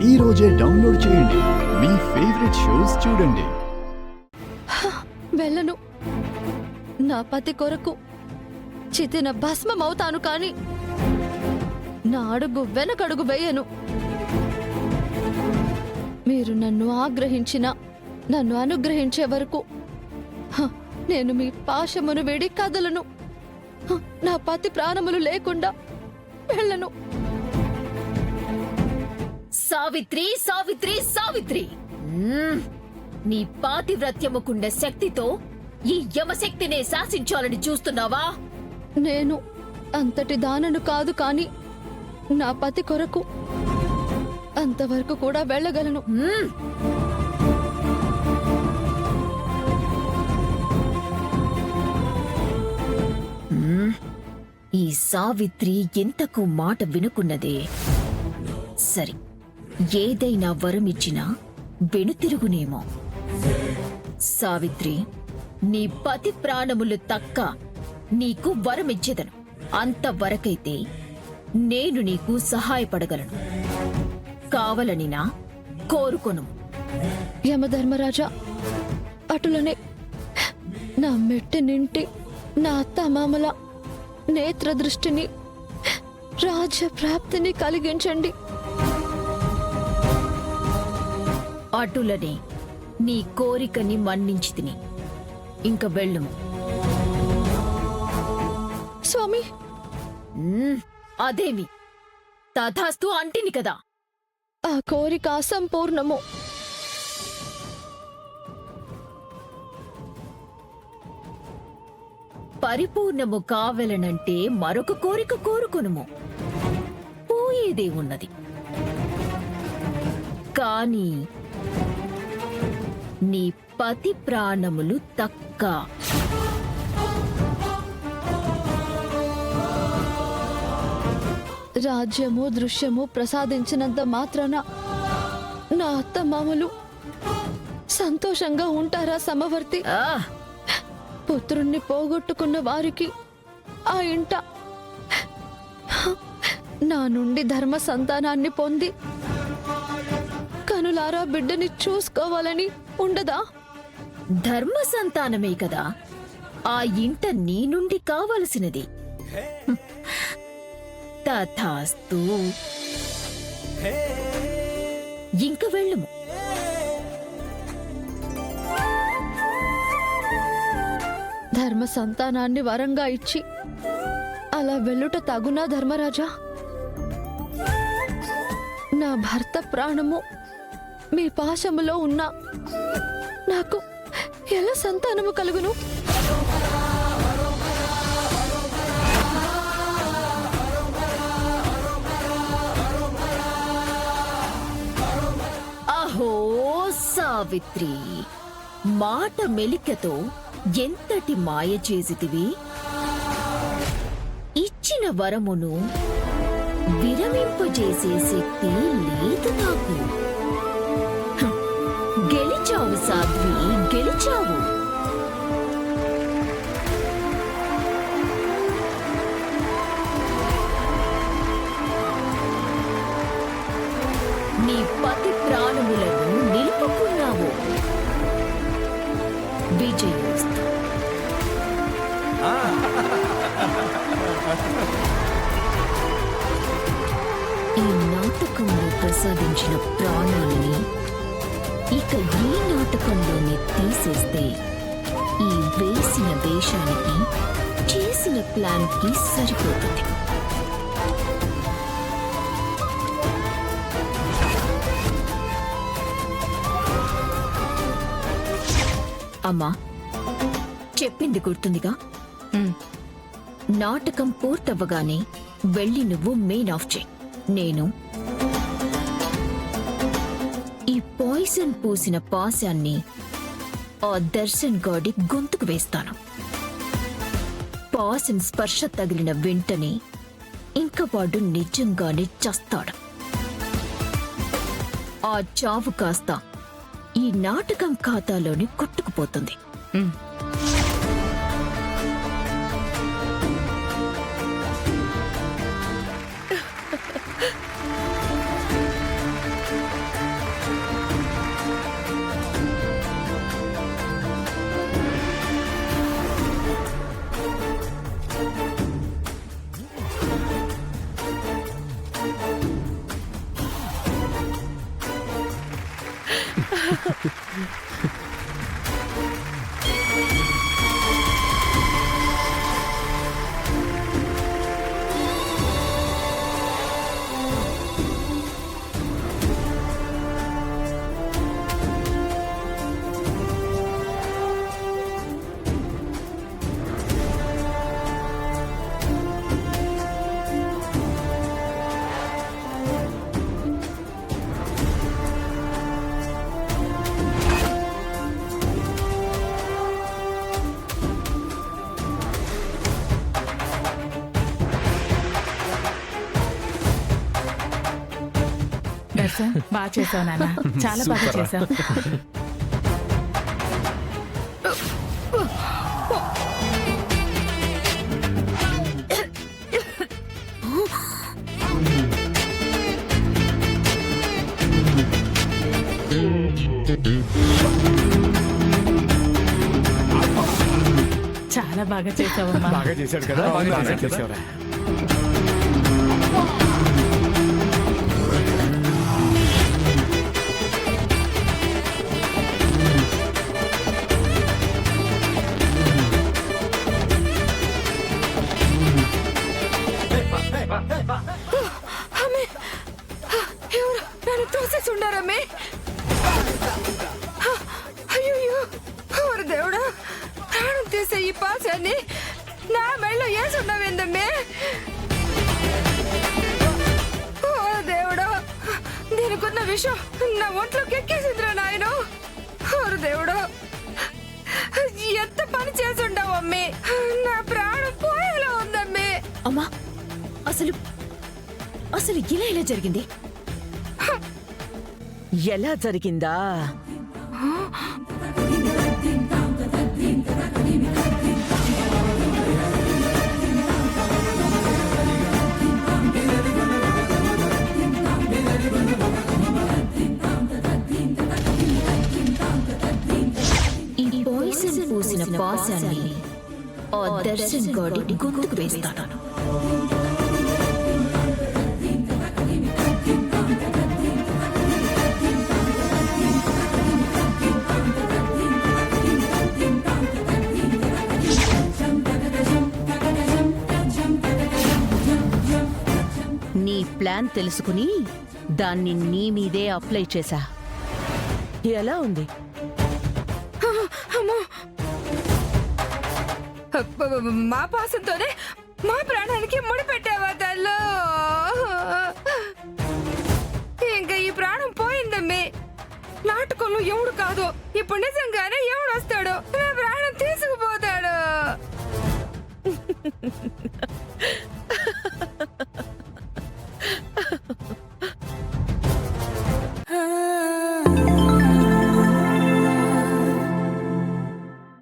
ఈ రోజే డౌన్లోడ్ చేయండి. మీ ఫేవరెట్ షోస్ చూడండి. వెళ్ళను. నా పతి కొరకు చితిన భస్మమవుతాను, కాని నా అడుగు వెనకడుగు వేయను. మీరు నన్ను ఆగ్రహించినా, నన్ను అనుగ్రహించే వరకు నేను మీ పాశమును వీడి కదలను. నా పతి ప్రాణములు లేకుండా వెళ్ళను. సావిత్రి, సావిత్రి, సావిత్రి! నీ పాతివ్రత్యముకుండే శక్తితో ఈ యమశక్తినే శాసించాలని చూస్తున్నావా? నేను అంతటి దానను కాదు, కాని నా పతి కొరకు అంతవరకు కూడా వెళ్ళగలను. ఈ సావిత్రి ఎంతకు మాట వినుకున్నదే. సరి, ఏదైనా వరమిచ్చినా వెనుతిరుగునేమో. సావిత్రి, నీ పతి ప్రాణములు తక్క నీకు వరమిచ్చేదను. అంతవరకైతే నేను నీకు సహాయపడగలను. కావలనినా కోరుకొను. యమధర్మరాజా, అటులనే నా మెట్టి నింటి నా అత్తమామల నేత్ర దృష్టిని, రాజ్య ప్రాప్తిని కలిగించండి. అటులనే నీ కోరికని మన్నించి తిని ఇంక వెళ్ళుము. స్వామి, అదేమి తథాస్తు అంటిని కదా. ఆ కోరిక అసంపూర్ణము. పరిపూర్ణము కావలనంటే మరొక కోరిక కోరుకొనుము. పోయేదే ఉన్నది. కాని నీ పతి ప్రాణములు తక్క. రాజ్యము దృశ్యము ప్రసాదించినంత మాత్రాన నా అత్తమామలు సంతోషంగా ఉంటారా సమవర్తి? పుత్రుణ్ణి పోగొట్టుకున్న వారికి ఆ ఇంట నా నుండి ధర్మ సంతానాన్ని పొంది కనులారా బిడ్డని చూసుకోవాలని ఉండదా? ధర్మ సంతానమే కదా ఆ ఇంట నీ నుండి కావలసినది. తథాస్తు. ఇంక వెళ్ళుము. ధర్మ సంతానాన్ని వరంగా ఇచ్చి అలా వెళ్ళుట తగునా ధర్మరాజా? నా భర్త ప్రాణము మీ పాశములో ఉన్నా నాకు ఎలా సంతానము కలుగును? అహో సావిత్రి, మాట మెలికతో ఎంతటి మాయ చేసితివి! ఇచ్చిన వరమును విరమింపజేసే శక్తి లేదు నాకు. గెలిచావు సాధ్వి, గెలిచావు. నీ పతి ప్రాణములను నిలుపుకున్నావు. విజయోస్తు. ఈ నాటకంలో ప్రసాదించిన ప్రాణాలని ఇక ఈ నాటకంలోనే తీసేస్తే ఈ వేసిన వేషానికి, చేసిన ప్లాన్కి సరిపోతుంది. అమ్మా, చెప్పింది గుర్తుందిగా? నాటకం పూర్తవ్వగానే వెళ్ళి నువ్వు మెయిన్ ఆఫ్ చేయి. నేను ఈ పాయిజన్ పూసిన పాశాన్ని ఆ దర్శన్ గాడి గొంతుకు వేస్తాను. పాయిజన్ స్పర్శ తగిలిన వెంటనే ఇంక వాడు నిజంగానే చస్తాడు. ఆ చావు కాస్త ఈ నాటకం ఖాతాలోని కొట్టుకుపోతుంది. దర్శన్ బాగా చేసావు నాన్న, చాలా బాగా చేసావు. చాలా బాగా చేసావమ్మా. బాగా చేశాడు కదా, బాగా చేసావురా. ఎవరు నన్ను తోసేసి ఉండారమ్మే. అయ్యో ఓరు దేవుడా, ప్రాణం తీసే ఈ పాశాన్ని నా మెళ్ళో వేసుండవేందమ్మే. ఓ దేవుడా, దీనికున్న విషయం నా ఒంట్లోకి ఎక్కేసిందిరా నాయను. ఓరు దేవుడా, ఎంత పని చేసి ఉండవు అమ్మే, నా ప్రాణం పోయేలా ఉందమ్మే. అమ్మా, అసలు అసలు ఇలా జరిగింది? ఎలా జరిగిందా? ఈ పాయిజన్ పూసిన పాశాన్ని ఆ దర్శన్ గాడి గొంతుకు వేస్తాను. నీ ప్లాన్ తెలుసుకుని దాన్ని నీ మీదే అప్లై చేశా. ఎలా ఉంది? మా పాసంతోనే మా ప్రాణానికి ముడిపెట్టావా తల్లు? ఇంకా ఈ ప్రాణం పోయిందమ్మే. నాటకంలో ఎవడు కాదు, ఇప్పుడు నిజంగానే ఎవడు వస్తాడు, నా ప్రాణం తీసుకుపోతాడు.